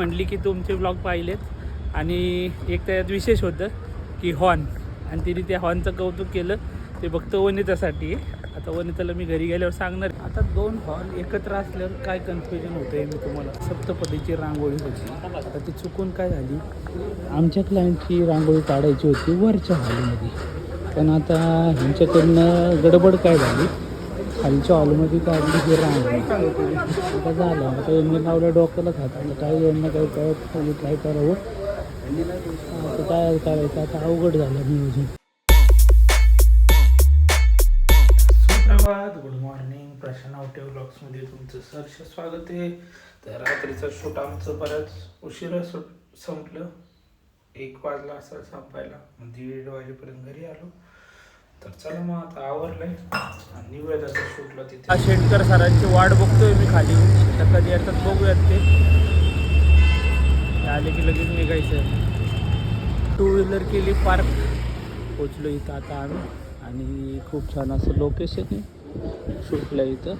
म्हटली की तुमचे ब्लॉग पाहिलेत आणि एक त्यात विशेष होतं की हॉर्न, आणि तिने त्या हॉर्नचं कौतुक केलं. ते फक्त वनितासाठी. आता वनिताला मी घरी गेल्यावर सांगणार. आता 2 हॉर्न एकत्र असल्यावर काय कन्फ्युजन होतं आहे मी तुम्हाला. सप्तपदीची रांगोळी होती, आता ती चुकून काय झाली, आमच्या क्लायंटची रांगोळी काढायची होती वरच्या हॉलमध्ये, पण आता ह्यांच्याकडनं गडबड काय झाली, खालच्या हॉलमध्ये काढली ही रांगोळी. आता झालं, आता यांनी लावलं डोक्याला खात, काय यांना काही कळत काय करावं, आता काय करायचं, आता अवघड झालं नियोजन. सुप्रभात, गुड मॉर्निंग. प्रशांत आवटे व्लॉग्समध्ये तुमचं सहर्ष स्वागत आहे. तर रात्रीचं शूट आमचं बऱ्याच उशिरा संपलं. 1 वाजला असं संपायला, 1:30 वाजेपर्यंत घरी आलो. तर चला मग आता आवरलंय आणि निघूयात आता शूटला. तिथे शेटकर सरांची वाट बघतोय मी खाली, तर कधी येतात बघूयात. ते आले की लगेच निघायचं. 2 व्हीलर केली पार्क, पोचलो इथं आता आम्ही. आणि खूप छान असं लोकेशन आहे शूटला. इथं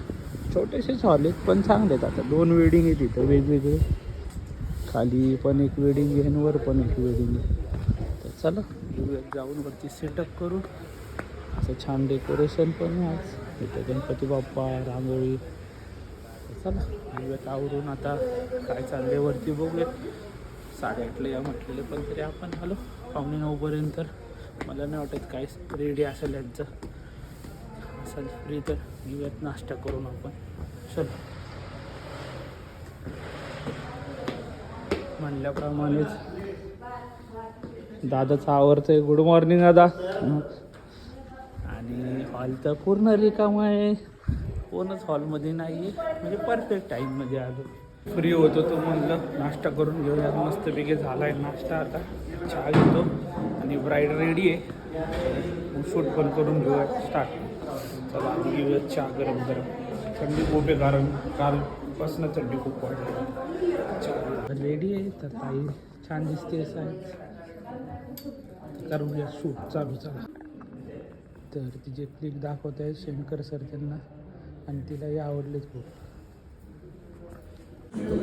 छोटेसेच हॉल आहेत पण चांगले आहेत. आता 2 वेडिंग आहेत इथं वेगवेगळे, खाली पण एक वेडिंग आहे आणि वर पण एक वेडिंग आहे. तर चला जाऊन वरती सेटअप करू. असं छान डेकोरेशन पण आहे आज इथं, गणपती बाप्पा, रांगोळी. चला घेऊयात आवरून. आता काय चाललंय वरती बघूयात. 8:30ला या म्हटलेलं, पण तरी आपण आलो 8:45पर्यंत. तर मला नाही वाटत काय रेडी असेल यांचं. असेल फ्री तर घेऊयात नाश्ता करून आपण. चल म्हणल्याप्रमाणेच दादाचा आवडतं आहे. गुड मॉर्निंग दादा. आणि हॉल तर पूर्ण रिकामा आहे, कोणच हॉलमध्ये नाही आहे. म्हणजे परफेक्ट टाईममध्ये आलो. फ्री होतो तो म्हणलं नाश्ता करून घेऊया. मस्तपैकी झाला आहे नाश्ता. आता चहा घेतो आणि ब्राईड रेडी आहे, शूट पण करून घेऊया स्टार्ट. चला आधी घेऊया चहा गरम गरम. थंडी खूप आहे, कारण कालपासून थंडी खूप वाढली. चहा रेडी आहे. तर ताई छान दिसते असं करूया शूट चालू. चला तर तिचे क्लिक दाखवत आहे शंकर सर त्यांना, आणि तिलाही आवडलेच खूप.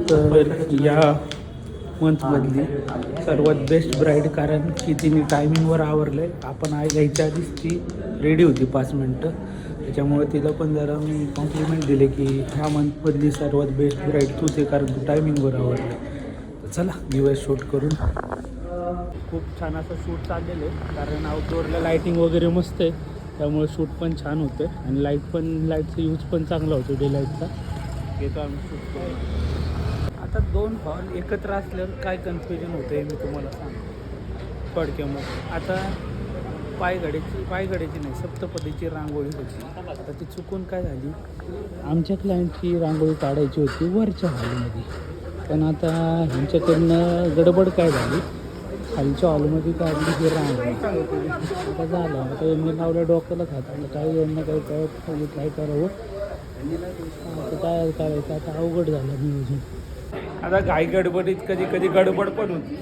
तर या मंथमधली सर्वात बेस्ट ब्राईड, कारण की तिने टायमिंगवर आवरलं आहे. आपण घ्यायच्या आधीच ती रेडी होती 5 मिनटं, त्याच्यामुळे तिला पण जरा मी कॉम्प्लिमेंट दिले की ह्या मंथमधली सर्वात बेस्ट ब्राईड तूच आहे, कारण तू टायमिंगवर आवरलं आहे. तर चला घेऊया शूट करून. खूप छान असं शूट चाललेलं आहे, कारण आउटडोअरला लाईटिंग वगैरे मस्त आहे, त्यामुळे शूट पण छान होतं आहे. आणि लाईटचा यूज पण चांगला होतो डे लाईटचा. घेतो आम्ही शूट करून. आता 2 हॉल एकत्र असल्यावर काय कन्फ्युजन होतं आहे मी तुम्हाला सांगतो थोडक्यामध्ये. आता पायगड्याची नाही, सप्तपदीची रांगोळी होती. आता ती चुकून काय झाली, आमच्या क्लायंटची रांगोळी काढायची होती वरच्या हॉलमध्ये, पण आता ह्यांच्याकडनं गडबड काय झाली, खालच्या हॉलमध्ये काढली ही रांगोळी. आता झालं, आता यांनी लावलं डोक्याला खात, काय यांना काही कळत काय करावं, आता काय करायचं, आता अवघड झालं नियोजन. आता घाई गडबडीत कधी गडबड पण होती.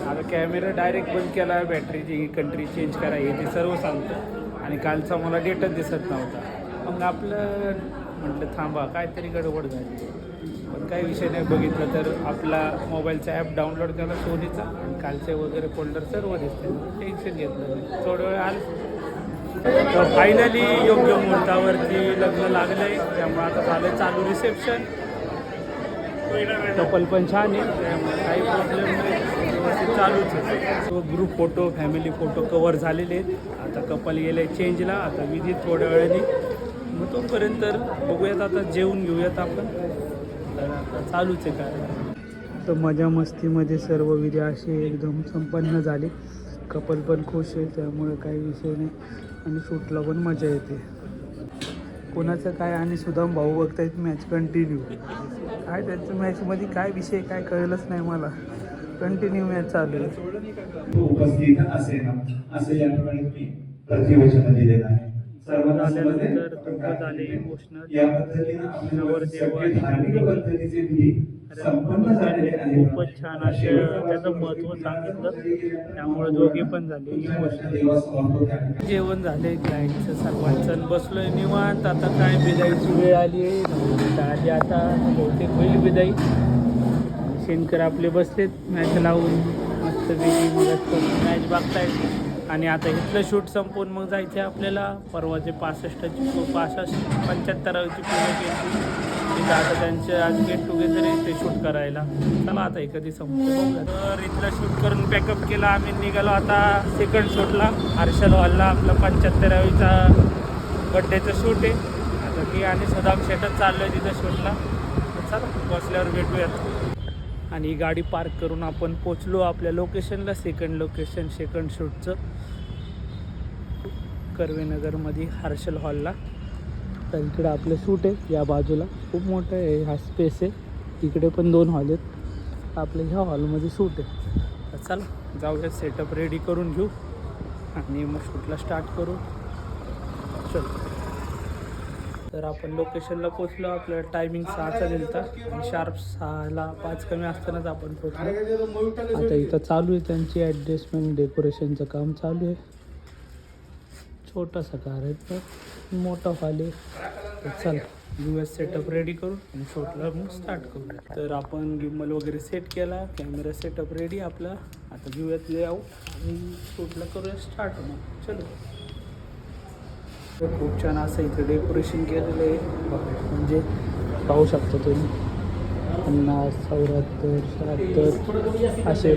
आता कॅमेरा डायरेक्ट बंद केला, बॅटरीची कंट्री चेंज करा हे ते सर्व सांगतं, आणि कालचा मला डेटच दिसत नव्हता. मग आपलं म्हटलं थांबा, काहीतरी गडबड झाली. पण काही विषय नाही, बघितलं तर आपला मोबाईलचा ॲप डाउनलोड केला सोनीचा, आणि कालचे वगैरे फोल्डर सर्व दिसते. टेन्शन घेतलं नाही, थोडं वेळ आलं. तर फायनली योग्य मुहूर्तावरती लग्न लागलं आहे, त्यामुळे आता झालं चालू रिसेप्शन. कपल पण छान आहे, त्यामुळे काही प्रॉब्लेम नाही, व्यवस्थित चालूच आहे. Group photo, family photo cover झालेले आहेत. आता कपल गेले चेंजला, आता विधी थोड्या वेळाने. मग तोपर्यंत बघूयात, आता जेवून घेऊयात आपण. तर आता चालूच आहे काय. तर मजा मस्तीमध्ये सर्व विधी असे एकदम संपन्न झाले. कपल पण खुश आहे, त्यामुळे काही विषय नाही, आणि शूटला पण मजा येते. कोणाचं काय, आणि सुदाम भाऊ बघतायत मॅच कंटिन्यू. काय त्यांचं मॅचमध्ये काय विषय काय कळलंच नाही मला, कंटिन्यू मॅच चालू आहे. उपस्थित असेल असं या ठिकाणी मी प्रतिवचन दिलेलं आहे. झाल्यानंतर दोघं झाले इमोशनल. या पद्धतीने आपल्या नवरदेव सगळे आणि धार्मिक नवरी. पद्धतीचे विधी संपन्न झालेले आहेत. खूपच छान असं त्याचं महत्त्व सांगितलं, त्यामुळे दोघे पण झाले इमोशनल. जेवण झाले क्लायंटचं सर्वांचं, बसलोय निवांत. आता काय बिदाईची वेळ आली आहे, आली आता बहुतेक होईल बिदाई. शेणकर आपले बसलेत मॅच लावून मस्तपैकी मग मॅच बघतायत. आणि आता इथलं शूट संपवून मग जायचं आहे आपल्याला परवाचे 75वी पूर्ण केली तिथं आता त्यांचे आज गेट टुगेदर आहे ते शूट करायला. चला आता हे कधी संपतं. तर इथलं शूट करून पॅकअप केला आम्ही निघालो आता सेकंड शूटला हर्षल हॉलला. आपला 75वीचा बड्डेचं शूट आहे आता की आणि सदाम शेटच चाललो आहे तिथं शूटला. चला बसल्यावर भेटूयात. आणि ही गाडी पार्क करून आपण पोचलो आपल्या लोकेशनला. सेकंड शूटचं कर्वेनगरमध्ये हर्षल हॉलला. तर इकडे आपलं शूट आहे या बाजूला खूप मोठं आहे हा स्पेस आहे. इकडे पण 2 हॉल आहेत. आपल्या ह्या हॉलमध्ये शूट आहे. तर चला जाऊया सेटअप रेडी करून घेऊ आणि मग शूटला स्टार्ट करू. चल तर आपण लोकेशनला पोचलो. आपल्याला टायमिंग 6चा दिलता आणि शार्प 6ला 5 कमी असतानाच आपण पोचलो. आता इथं चालू आहे त्यांची ॲडजस्टमेंट डेकोरेशनचं काम चालू आहे. छोटासा कार आहे तर मोठा हॉल आहे. तर चला US सेटअप रेडी करू आणि शूटला मग स्टार्ट करूया. तर आपण गिम्बल वगैरे सेट केला कॅमेरा सेटअप रेडी आपला. आता घेऊयात लेआउट आणि शूटला करूया स्टार्ट. मग चलो. खूप छान असं इथं डेकोरेशन केलेलं आहे म्हणजे पाहू शकता तुम्ही 50 74 76 असे.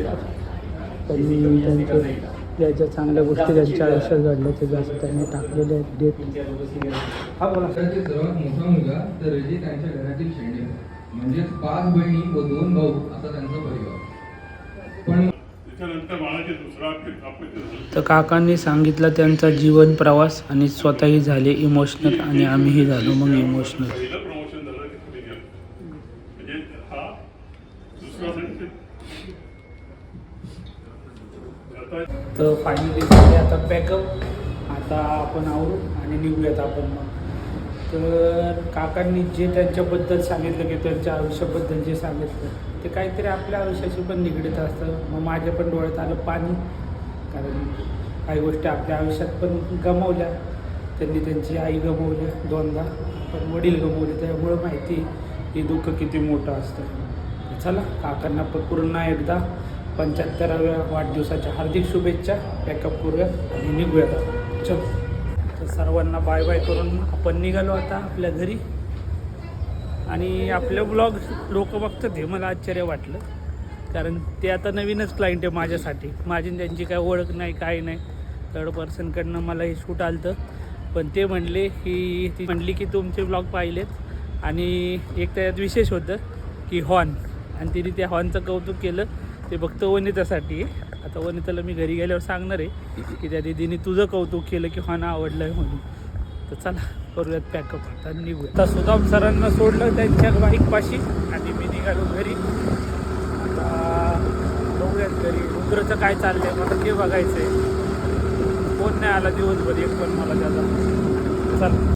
त्यांनी त्यांचे ज्या ज्या चांगल्या गोष्टी त्यांच्या आयुष्यात घडल्या ते जास्त त्यांनी टाकलेले आहेत डेट. हा बोला. सर्वात मोठा मुलगा तर रजी त्यांच्या घरातील शेंडे म्हणजे 5 बहिणी व 2 भाऊ असा त्यांचा परिवार. पण तर काकांनी सांगितलं त्यांचा जीवन प्रवास आणि स्वतःही झाले इमोशनल आणि आम्हीही झालो मग इमोशनल. तर फायनली झाले आता पॅकअप. आता आपण आवरू आणि निघूयात आपण मग. तर काकांनी जे त्यांच्याबद्दल सांगितलं की त्यांच्या आयुष्याबद्दल जे सांगितलं ते काहीतरी आपल्या आयुष्याशी पण निगडीत असतं. मग माझ्या पण डोळ्यात आलं पाणी. कारण काही गोष्टी आपल्या आयुष्यात पण गमावल्या. त्यांनी त्यांची आई गमावली 2दा पण वडील गमावले त्यामुळं माहिती की दुःख किती मोठं असतं. चला काकांना पण पुन्हा एकदा 75व्या वाढदिवसाच्या हार्दिक शुभेच्छा. पॅकअप करूयात आणि निघूयात. चल तर सर्वांना बाय बाय करून आपण निघालो आता आपल्या घरी. आणि आपले ब्लॉग लोक बघतात हे मला आश्चर्य वाटलं कारण ते आता नवीनच क्लायंट आहे माझ्यासाठी. माझी त्यांची काय ओळख नाही काय नाही. 3rd पर्सनकडनं मला हे शूट आलं होतं पण ते म्हणले की तुमचे ब्लॉग पाहिलेत आणि एक त्याच्यात विशेष होतं की हॉर्न आणि तिने त्या हॉर्नचं कौतुक केलं. ते फक्त वनितासाठी आहे. आता वनिताला मी घरी गेल्यावर सांगणार आहे की त्या दीदीने तुझं कौतुक केलं की हॉर्न आवडलं आहे म्हणून. तर चला करूयात पॅकअप आता निघूया. आता सुदाम सरांना सोडलं त्यांच्या बाईकपाशी आणि मी निघालो घरी. आता बघूयात घरी रुद्रचं काय चाललंय मला ते बघायचं आहे. फोन नाही आला दिवसभर एक पण मला त्याचा. चला.